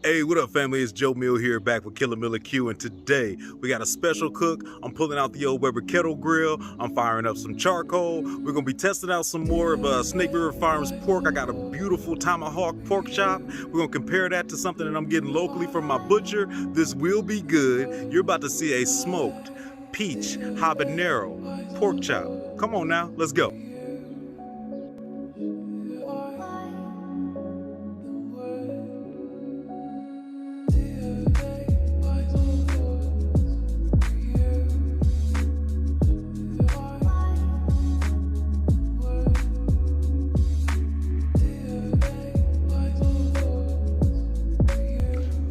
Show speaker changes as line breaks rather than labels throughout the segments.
Hey, what up, family? It's Joe Mill here, back with Killer Miller Q, and today we got a special cook. I'm pulling out the old Weber kettle grill. I'm firing up some charcoal. We're gonna be testing out some more of Snake River Farms pork. I got a beautiful Tomahawk pork chop. We're gonna compare that to something that I'm getting locally from my butcher. This will be good. You're about to see a smoked peach habanero pork chop. Come on now, let's go.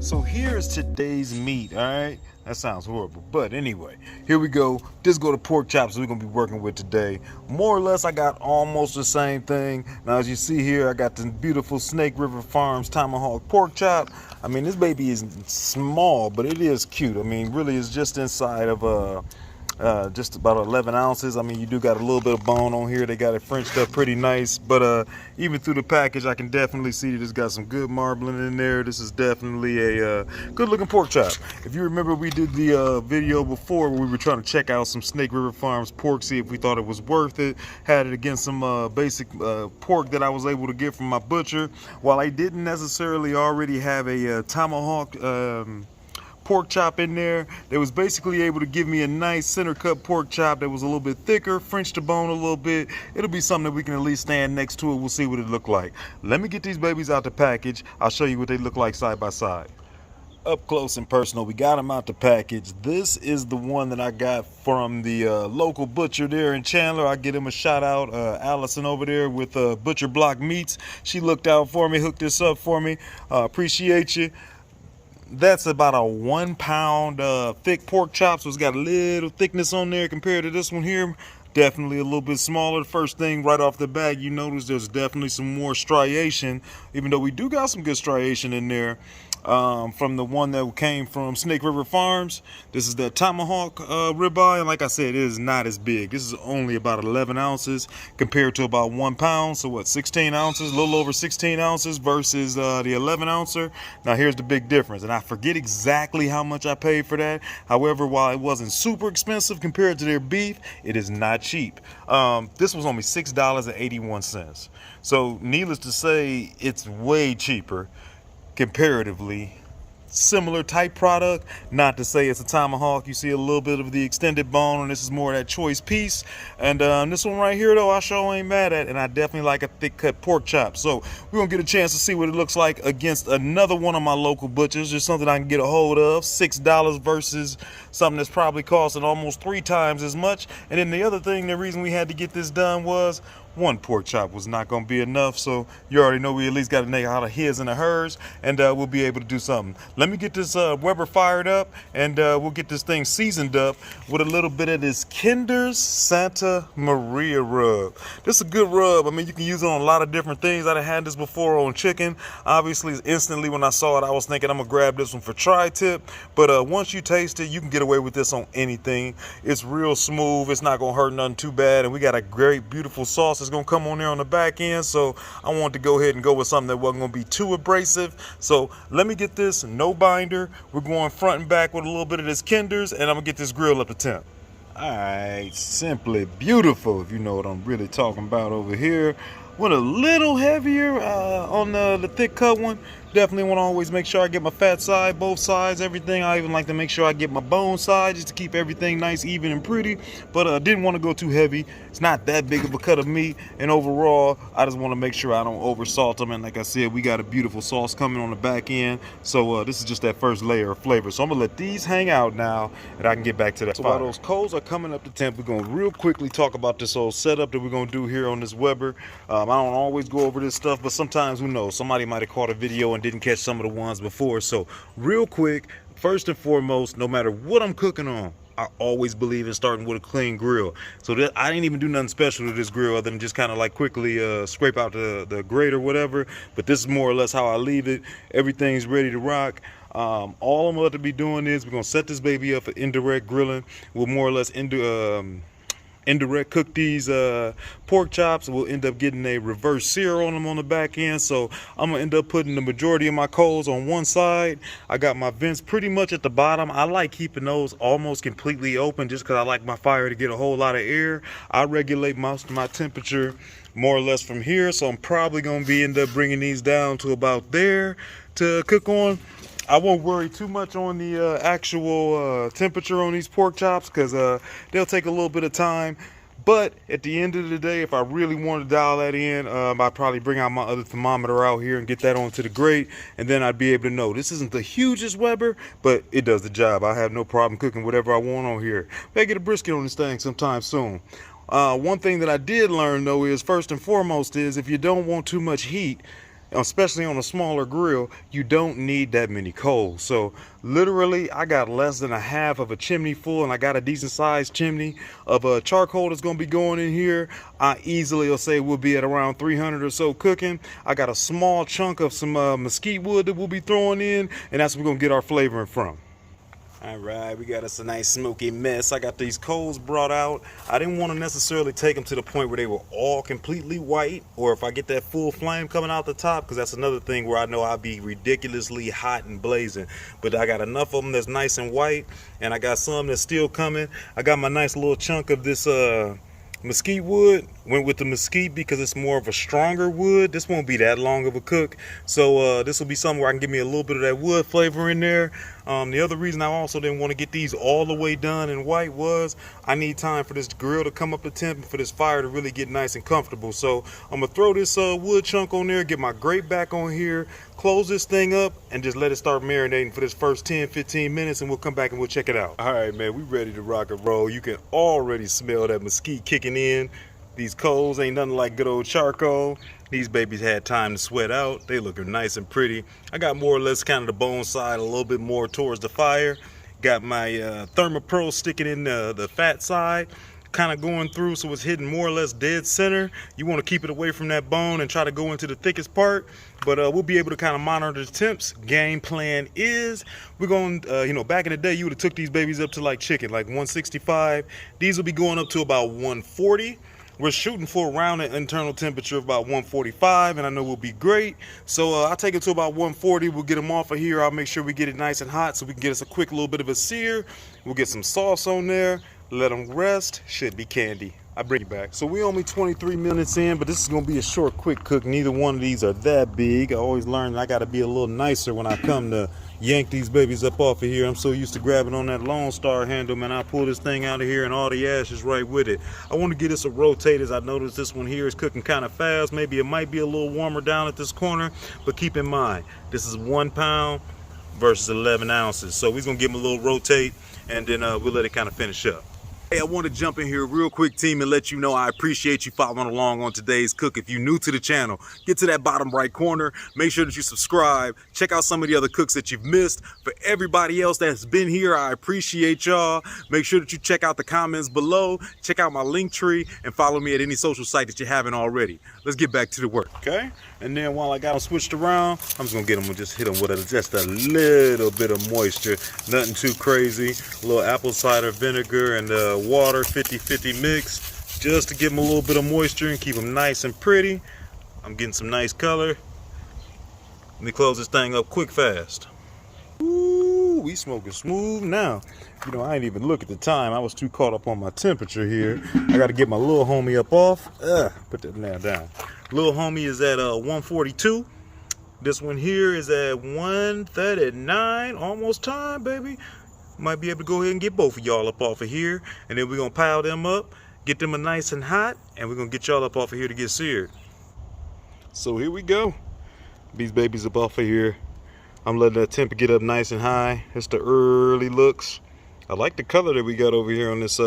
So here's today's meat, all right? That sounds horrible, but anyway, here we go. This go to pork chops we're gonna be working with today. More or less, I got almost the same thing. Now, as you see here, I got the beautiful Snake River Farms Tomahawk pork chop. I mean, this baby is small, but it is cute. I mean, really, it's just inside of just about 11 ounces. I mean, you do got a little bit of bone on here. They got it Frenched up pretty nice, but even through the package, I can definitely see that it's got some good marbling in there. This is definitely a good looking pork chop. If you remember, we did the video before where we were trying to check out some Snake River Farms pork, see if we thought it was worth it. Had it against some basic pork that I was able to get from my butcher. While I didn't necessarily already have a tomahawk pork chop in there, they was basically able to give me a nice center cut pork chop that was a little bit thicker, French to bone a little bit. It'll be something that we can at least stand next to it. We'll see what it look like. Let me get these babies out the package. I'll show you what they look like side by side. Up close and personal, we got them out the package. This is the one that I got from the local butcher there in Chandler. I give him a shout out, Allison over there with Butcher Block Meats. She looked out for me, hooked this up for me. Appreciate you. That's about a 1 pound thick pork chop, so it's got a little thickness on there compared to this one here. Definitely a little bit smaller. The first thing right off the bat, you notice there's definitely some more striation, even though we do got some good striation in there. From the one that came from Snake River Farms. This is the Tomahawk ribeye, and like I said, it is not as big. This is only about 11 ounces compared to about 1 pound. So what, 16 ounces, a little over 16 ounces versus the 11 ouncer. Now here's the big difference, and I forget exactly how much I paid for that. However, while it wasn't super expensive compared to their beef, it is not cheap. This was only $6.81. So needless to say, it's way cheaper comparatively. Similar type product, not to say it's a tomahawk. You see a little bit of the extended bone, and this is more of that choice piece. And this one right here though, I sure ain't mad at, and I definitely like a thick cut pork chop. So we're gonna get a chance to see what it looks like against another one of my local butchers. Just something I can get a hold of. $6 versus something that's probably costing almost 3 times as much. And then the other thing, the reason we had to get this done was one pork chop was not going to be enough, so you already know we at least got to make out of his and a hers, and we'll be able to do something. Let me get this Weber fired up, and we'll get this thing seasoned up with a little bit of this Kinder's Santa Maria rub. This is a good rub. I mean, you can use it on a lot of different things. I've had this before on chicken. Obviously, instantly when I saw it, I was thinking I'm going to grab this one for tri-tip, but once you taste it, you can get away with this on anything. It's real smooth. It's not going to hurt nothing too bad, and we got a great, beautiful sauce is going to come on there on the back end, so I wanted to go ahead and go with something that wasn't going to be too abrasive. So let me get this, no binder. We're going front and back with a little bit of this Kinder's, and I'm going to get this grill up to temp. Alright, simply beautiful, if you know what I'm really talking about over here. Went a little heavier on the thick cut one. Definitely want to always make sure I get my fat side, both sides, everything. I even like to make sure I get my bone side just to keep everything nice, even, and pretty. But didn't want to go too heavy. It's not that big of a cut of meat. And overall, I just want to make sure I don't over salt them. And like I said, we got a beautiful sauce coming on the back end. So this is just that first layer of flavor. So I'm going to let these hang out now, and I can get back to that. So while those coals are coming up to temp, we're going to real quickly talk about this whole setup that we're going to do here on this Weber. I don't always go over this stuff, but sometimes, who knows, somebody might have caught a video and didn't catch some of the ones before. So real quick, first and foremost, no matter what I'm cooking on, I always believe in starting with a clean grill. So that I didn't even do nothing special to this grill other than just kind of like quickly scrape out the grate or whatever. But this is more or less how I leave it. Everything's ready to rock. All I'm going to be doing is we're going to set this baby up for indirect grilling. We'll more or less indirect cook these pork chops. We'll end up getting a reverse sear on them on the back end. So I'm gonna end up putting the majority of my coals on one side. I got my vents pretty much at the bottom. I like keeping those almost completely open just because I like my fire to get a whole lot of air. I regulate most of my temperature more or less from here, so I'm probably gonna be end up bringing these down to about there to cook on. I won't worry too much on the actual temperature on these pork chops because they'll take a little bit of time. But at the end of the day, if I really want to dial that in, I'd probably bring out my other thermometer out here and get that onto the grate, and then I'd be able to know this isn't the hugest Weber, but it does the job. I have no problem cooking whatever I want on here. May get a brisket on this thing sometime soon. One thing that I did learn though is, first and foremost, is if you don't want too much heat, especially on a smaller grill, you don't need that many coals. So literally I got less than a half of a chimney full, and I got a decent sized chimney of a charcoal that's going to be going in here. I easily will say we'll be at around 300 or so cooking. I got a small chunk of some mesquite wood that we'll be throwing in, and that's where we're going to get our flavoring from. All right, we got us a nice smoky mess. I got these coals brought out. I didn't want to necessarily take them to the point where they were all completely white, or if I get that full flame coming out the top, because that's another thing where I know I'll be ridiculously hot and blazing. But I got enough of them that's nice and white, and I got some that's still coming. I got my nice little chunk of this mesquite wood. Went with the mesquite because it's more of a stronger wood. This won't be that long of a cook, so this will be something where I can give me a little bit of that wood flavor in there. The other reason I also didn't want to get these all the way done in white was I need time for this grill to come up to temp and for this fire to really get nice and comfortable. So I'm gonna throw this wood chunk on there, get my grate back on here, close this thing up, and just let it start marinating for this first 10-15 minutes, and we'll come back and we'll check it out. All right, man, we ready to rock and roll. You can already smell that mesquite kicking in. These coals ain't nothing like good old charcoal. These babies had time to sweat out. They looking nice and pretty. I got more or less kind of the bone side a little bit more towards the fire. Got my Thermopro sticking in the fat side, kind of going through so it's hitting more or less dead center. You want to keep it away from that bone and try to go into the thickest part, but we'll be able to kind of monitor the temps. Game plan is we're going, you know, back in the day you would have took these babies up to like chicken, like 165. These will be going up to about 140. We're shooting for around an internal temperature of about 145, and I know we'll be great. So I'll take it to about 140. We'll get them off of here. I'll make sure we get it nice and hot so we can get us a quick little bit of a sear. We'll get some sauce on there, let them rest. Should be candy. I bring you back. So we only 23 minutes in, but this is gonna be a short, quick cook. Neither one of these are that big. I always learn I gotta be a little nicer when I come to yank these babies up off of here. I'm so used to grabbing on that Lone Star handle, man. I pull this thing out of here and all the ash is right with it. I want to get us a rotate, as I noticed this one here is cooking kind of fast. Maybe it might be a little warmer down at this corner, but keep in mind, this is 1 pound versus 11 ounces. So we're gonna give them a little rotate, and then we'll let it kind of finish up. Hey, I want to jump in here real quick, team, and let you know I appreciate you following along on today's cook. If you're new to the channel, get to that bottom right corner. Make sure that you subscribe. Check out some of the other cooks that you've missed. For everybody else that's been here, I appreciate y'all. Make sure that you check out the comments below. Check out my link tree and follow me at any social site that you haven't already. Let's get back to the work, okay? And then while I got them switched around, I'm just gonna get them and just hit them with just a little bit of moisture. Nothing too crazy. A little apple cider vinegar and water, 50-50 mix, just to give them a little bit of moisture and keep them nice and pretty. I'm getting some nice color. Let me close this thing up quick fast. Ooh, we smoking smooth now. You know, I ain't even look at the time. I was too caught up on my temperature here. I got to get my little homie up off. Put that now down. Little homie is at 142. This one here is at 139. Almost time, baby. Might be able to go ahead and get both of y'all up off of here, and then we're gonna pile them up, get them nice and hot, and we're gonna get y'all up off of here to get seared. So here we go. These babies up off of here. I'm letting that temp get up nice and high. It's the early looks. I like the color that we got over here on this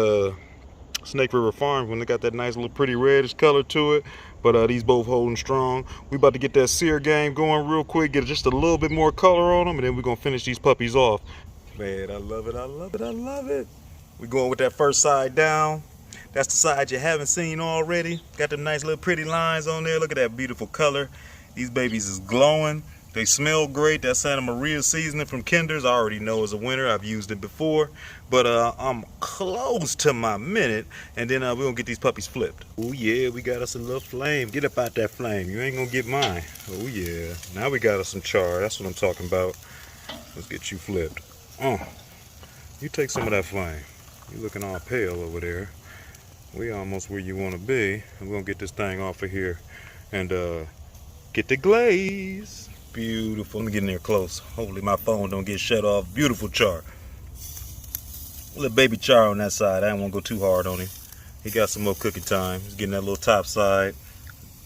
Snake River Farm, when they got that nice little pretty reddish color to it. But these both holding strong. We about to get that sear game going real quick, get just a little bit more color on them, and then we're gonna finish these puppies off. Man, I love it, I love it, I love it. We're going with that first side down. That's the side you haven't seen already. Got them nice little pretty lines on there. Look at that beautiful color. These babies is glowing. They smell great. That Santa Maria seasoning from Kinder's, I already know is a winner. I've used it before. But I'm close to my minute, and then we're going to get these puppies flipped. Oh yeah, we got us a little flame. Get up out that flame. You ain't going to get mine. Oh yeah. Now we got us some char. That's what I'm talking about. Let's get you flipped. You take some of that flame. You looking all pale over there. We almost where you want to be. I'm going to get this thing off of here and get the glaze. Beautiful. Let me get in there close. Hopefully my phone don't get shut off. Beautiful char. A little baby char on that side. I don't want to go too hard on him. He got some more cooking time. He's getting that little top side.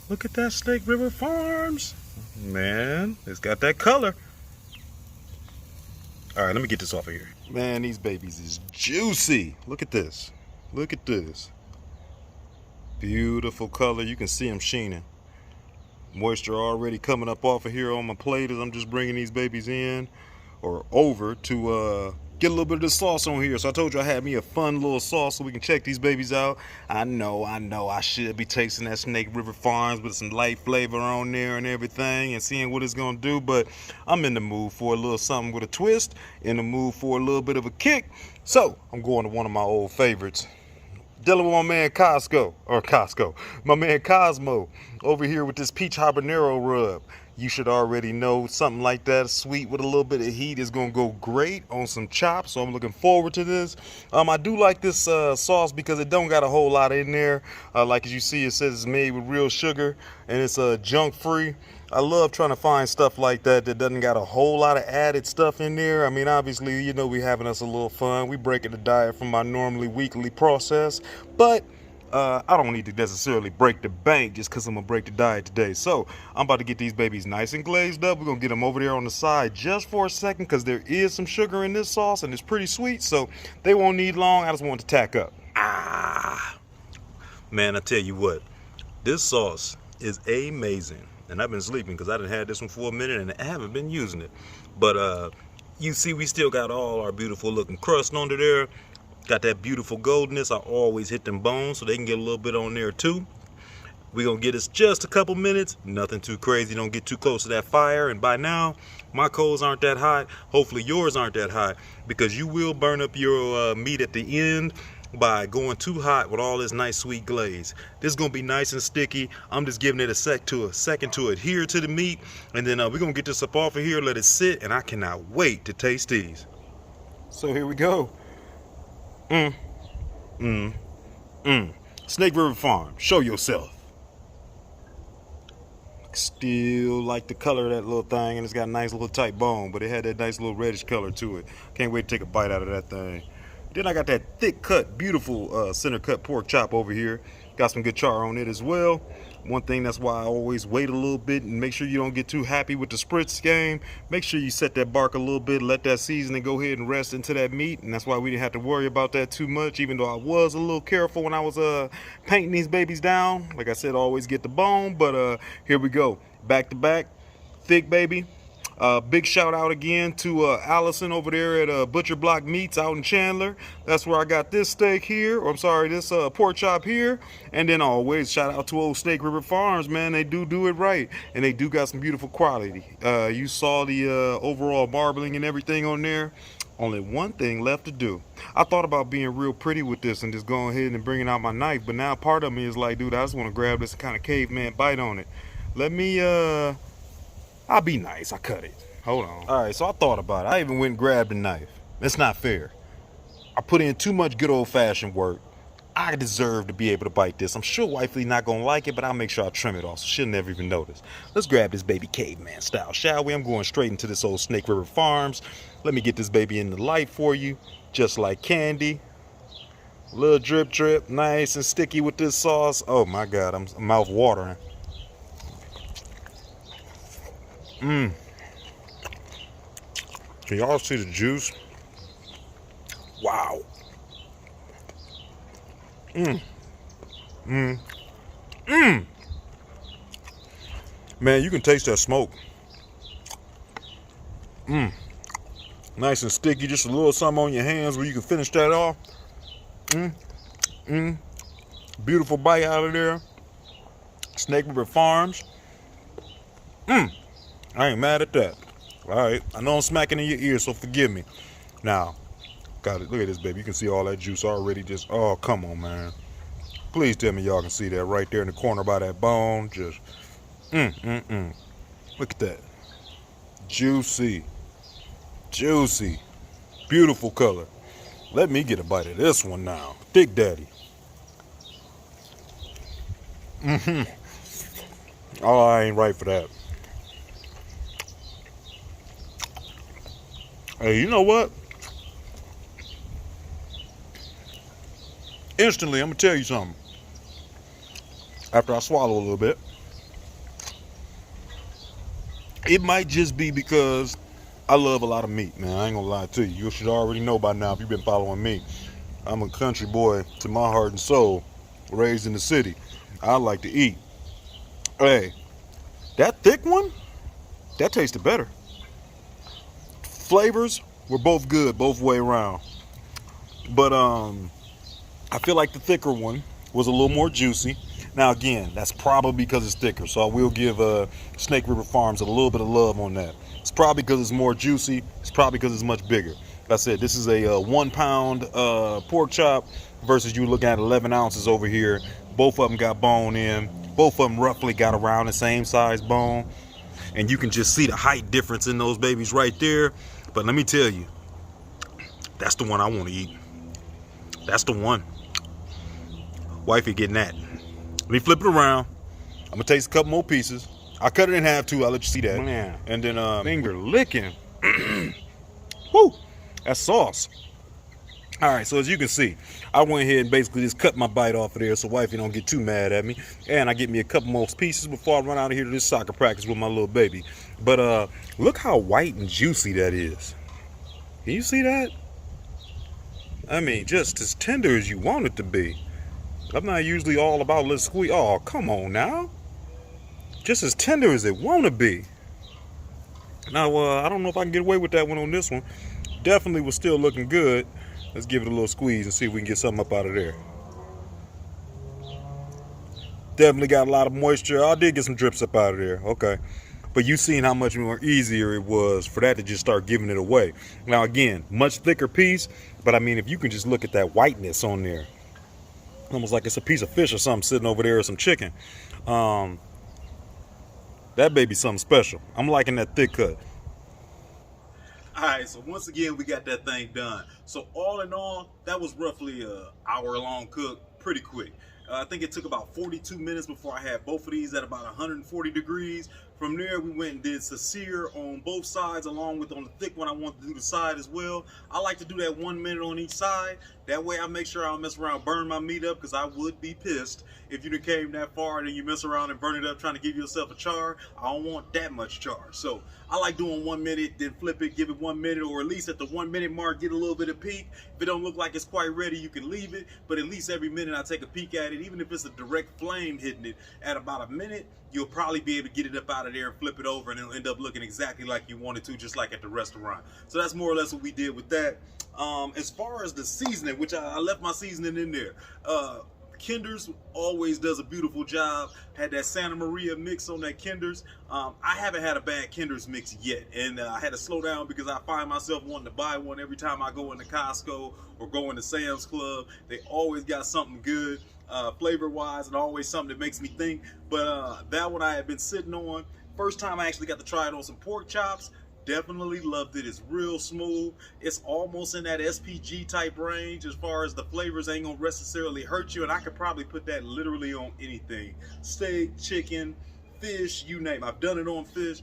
Look at that Snake River Farms. Man, it's got that color. All right, let me get this off of here. Man, these babies is juicy. Look at this. Look at this. Beautiful color. You can see them sheening. Moisture already coming up off of here on my plate as I'm just bringing these babies in or over to get a little bit of the sauce on here. So I told you I had me a fun little sauce so we can check these babies out. I know I should be tasting that Snake River Farms with some light flavor on there and everything and seeing what it's gonna do, but I'm in the mood for a little something with a twist, in the mood for a little bit of a kick. So I'm going to one of my old favorites. Dealing with my man my man Cosmo over here with this peach habanero rub. You should already know something like that, sweet with a little bit of heat, is gonna go great on some chops. So I'm looking forward to this. I do like this sauce because it don't got a whole lot in there. Like as you see, it says it's made with real sugar and it's junk free. I love trying to find stuff like that that doesn't got a whole lot of added stuff in there. I mean, obviously, you know, we having us a little fun. We breaking the diet from my normally weekly process, but I don't need to necessarily break the bank just because I'm gonna break the diet today. So I'm about to get these babies nice and glazed up. We're gonna get them over there on the side just for a second because there is some sugar in this sauce and it's pretty sweet, so they won't need long. I just want to tack up. Man, I tell you what, this sauce is amazing. And I've been sleeping because I done had this one for a minute and I haven't been using it. But you see, we still got all our beautiful looking crust under there. Got that beautiful goldness. I always hit them bones so they can get a little bit on there too. We're going to get us just a couple minutes. Nothing too crazy. Don't get too close to that fire. And by now, my coals aren't that hot. Hopefully yours aren't that hot because you will burn up your meat at the end by going too hot with all this nice sweet glaze. This is gonna be nice and sticky. I'm just giving it a second to adhere to the meat, and then we're gonna get this up off of here, let it sit, and I cannot wait to taste these. So here we go. Snake River Farm, show yourself. Still like the color of that little thing, and it's got a nice little tight bone, but it had that nice little reddish color to it. Can't wait to take a bite out of that thing. Then I got that thick cut, beautiful center cut pork chop over here. Got some good char on it as well. One thing, that's why I always wait a little bit and make sure you don't get too happy with the spritz game. Make sure you set that bark a little bit, let that seasoning go ahead and rest into that meat. And that's why we didn't have to worry about that too much, even though I was a little careful when I was painting these babies down. Like I said, always get the bone, but here we go. Back to back, thick baby. Big shout out again to Allison over there at Butcher Block Meats out in Chandler. That's where I got this steak here, or I'm sorry, this pork chop here. And then always shout out to old Snake River Farms, man. They do it right, and they do got some beautiful quality. You saw the overall marbling and everything on there. Only one thing left to do. I thought about being real pretty with this and just going ahead and bringing out my knife, but now part of me is like, dude, I just want to grab this kind of caveman bite on it. Let me I'll be nice. I cut it. Hold on. All right, so I thought about it. I even went and grabbed a knife. That's not fair. I put in too much good old-fashioned work. I deserve to be able to bite this. I'm sure wifey not gonna like it, but I'll make sure I trim it off so she'll never even notice. Let's grab this baby caveman style, shall we? I'm going straight into this old Snake River Farms. Let me get this baby in the light for you, just like candy. A little drip drip, nice and sticky with this sauce. Oh my God, I'm mouth watering. Can y'all see the juice? Wow. Man, you can taste that smoke. Nice and sticky, just a little something on your hands where you can finish that off. Beautiful bite out of there. Snake River Farms. I ain't mad at that. All right, I know I'm smacking in your ear, so forgive me. Now, got it. Look at this, baby. You can see all that juice already. Just, oh, come on, man. Please tell me y'all can see that right there in the corner by that bone. Just, Look at that. Juicy. Juicy. Beautiful color. Let me get a bite of this one now. Thick Daddy. Oh, I ain't right for that. Hey, you know what? Instantly, I'm going to tell you something. After I swallow a little bit, it might just be because I love a lot of meat, man. I ain't gonna lie to you. You should already know by now if you've been following me. I'm a country boy to my heart and soul, raised in the city. I like to eat. Hey, that thick one, that tasted better. Flavors were both good, both way around. But I feel like the thicker one was a little more juicy. Now again, that's probably because it's thicker. So I will give Snake River Farms a little bit of love on that. It's probably because it's more juicy. It's probably because it's much bigger. Like I said, this is a 1 pound pork chop versus you looking at 11 ounces over here. Both of them got bone in. Both of them roughly got around the same size bone. And you can just see the height difference in those babies right there. But let me tell you, that's the one I want to eat. That's the one. Wifey getting that. Let me flip it around. I'm gonna taste a couple more pieces. I cut it in half too. I'll let you see that.
Man.
And then
Finger licking.
whoo, that's sauce. All right, so as you can see, I went ahead and basically just cut my bite off of there so wifey don't get too mad at me. And I get me a couple more pieces before I run out of here to this soccer practice with my little baby. But look how white and juicy that is. Can you see that? I mean, just as tender as you want it to be. I'm not usually all about let's squeeze. Oh, come on now. Just as tender as it want to be. Now, I don't know if I can get away with that one on this one. Definitely was still looking good. Let's give it a little squeeze and see if we can get something up out of there. Definitely got a lot of moisture. I did get some drips up out of there. Okay. But you seen how much more easier it was for that to just start giving it away. Now, again, much thicker piece. But, I mean, if you can just look at that whiteness on there. Almost like it's a piece of fish or something sitting over there or some chicken. That baby's something special. I'm liking that thick cut. All right, so once again, we got that thing done. So all in all, that was roughly an hour-long cook, pretty quick. I think it took about 42 minutes before I had both of these at about 140 degrees. From there, we went and did sear on both sides, along with on the thick one, I want to do the side as well. I like to do that 1 minute on each side. That way I make sure I don't mess around, burn my meat up, because I would be pissed if you came that far and then you mess around and burn it up trying to give yourself a char. I don't want that much char. So I like doing 1 minute, then flip it, give it 1 minute, or at least at the 1 minute mark, get a little bit of peak. If it don't look like it's quite ready, you can leave it, but at least every minute I take a peek at it, even if it's a direct flame hitting it. At about a minute, you'll probably be able to get it up out of there and flip it over, and it'll end up looking exactly like you wanted to, just like at the restaurant. So that's more or less what we did with that. As far as the seasoning, which I left my seasoning in there, Kinder's always does a beautiful job. Had that Santa Maria mix on that Kinder's. I haven't had a bad Kinder's mix yet, and I had to slow down because I find myself wanting to buy one every time I go into Costco or go into Sam's Club. They always got something good, flavor-wise, and always something that makes me think. But that one I had been sitting on. First time I actually got to try it on some pork chops. Definitely loved it. It's real smooth. It's almost in that SPG type range as far as the flavors ain't gonna necessarily hurt you, and I could probably put that literally on anything. Steak, chicken, fish, you name it. I've done it on fish.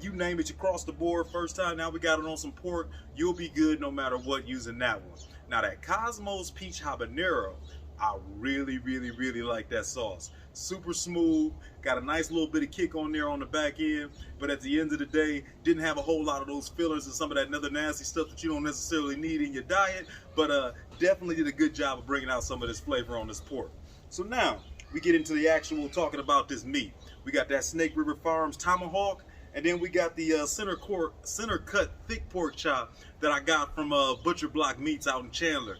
You name it, across the board. First time, now we got it on some pork. You'll be good no matter what using that one. Now that Cosmos Peach Habanero, I really, really, really like that sauce. Super smooth, got a nice little bit of kick on there on the back end, but at the end of the day, didn't have a whole lot of those fillers and some of that other nasty stuff that you don't necessarily need in your diet, but definitely did a good job of bringing out some of this flavor on this pork. So now, we get into the actual talking about this meat. We got that Snake River Farms Tomahawk. And then we got the center cut thick pork chop that I got from Butcher Block Meats out in Chandler.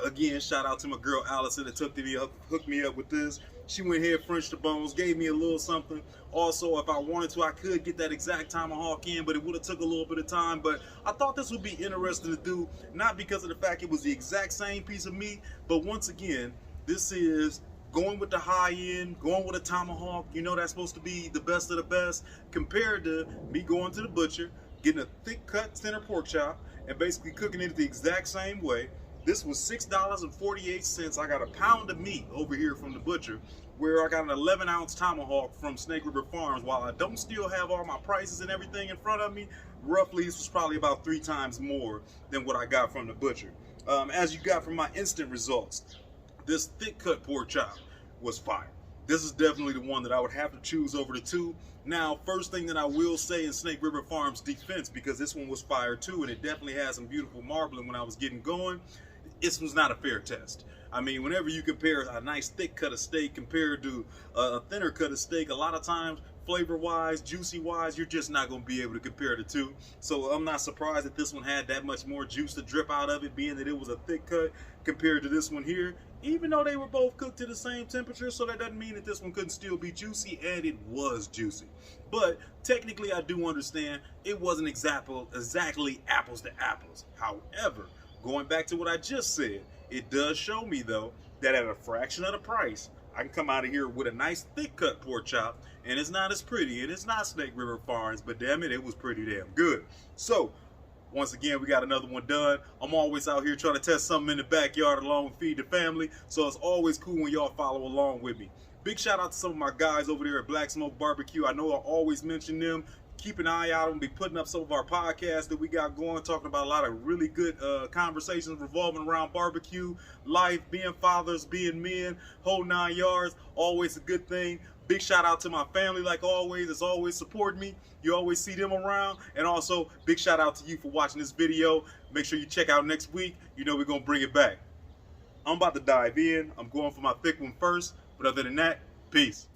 Again, shout out to my girl Allison that hooked me up with this. She went ahead, French the bones, gave me a little something. Also, if I wanted to, I could get that exact tomahawk in, but it would have took a little bit of time. But I thought this would be interesting to do, not because of the fact it was the exact same piece of meat, but once again, this is going with the high end, going with a tomahawk. You know that's supposed to be the best of the best, compared to me going to the butcher, getting a thick cut center pork chop, and basically cooking it the exact same way. This was $6.48. I got a pound of meat over here from the butcher, where I got an 11-ounce tomahawk from Snake River Farms. While I don't still have all my prices and everything in front of me, roughly this was probably about 3 times more than what I got from the butcher. As you got from my instant results, this thick cut pork chop was fire. This is definitely the one that I would have to choose over the two. Now, first thing that I will say in Snake River Farms defense, because this one was fire too, and it definitely had some beautiful marbling when I was getting going, this was not a fair test. I mean, whenever you compare a nice thick cut of steak compared to a thinner cut of steak, a lot of times, flavor-wise, juicy-wise, you're just not going to be able to compare the two. So I'm not surprised that this one had that much more juice to drip out of it, being that it was a thick cut compared to this one here. Even though they were both cooked to the same temperature, so that doesn't mean that this one couldn't still be juicy, and it was juicy. But technically, I do understand it wasn't exactly apples to apples. However, going back to what I just said, it does show me, though, that at a fraction of the price, I can come out of here with a nice thick cut pork chop, and it's not as pretty, and it's not Snake River Farms, but damn it, it was pretty damn good. So, once again, we got another one done. I'm always out here trying to test something in the backyard along with Feed the Family, so it's always cool when y'all follow along with me. Big shout out to some of my guys over there at Black Smoke Barbecue. I know I always mention them. Keep an eye out and be putting up some of our podcasts that we got going, talking about a lot of really good conversations revolving around barbecue, life, being fathers, being men, whole 9 yards, always a good thing. Big shout out to my family, like always, as always supporting me. You always see them around. And also, big shout out to you for watching this video. Make sure you check out next week. You know we're going to bring it back. I'm about to dive in. I'm going for my thick one first. But other than that, peace.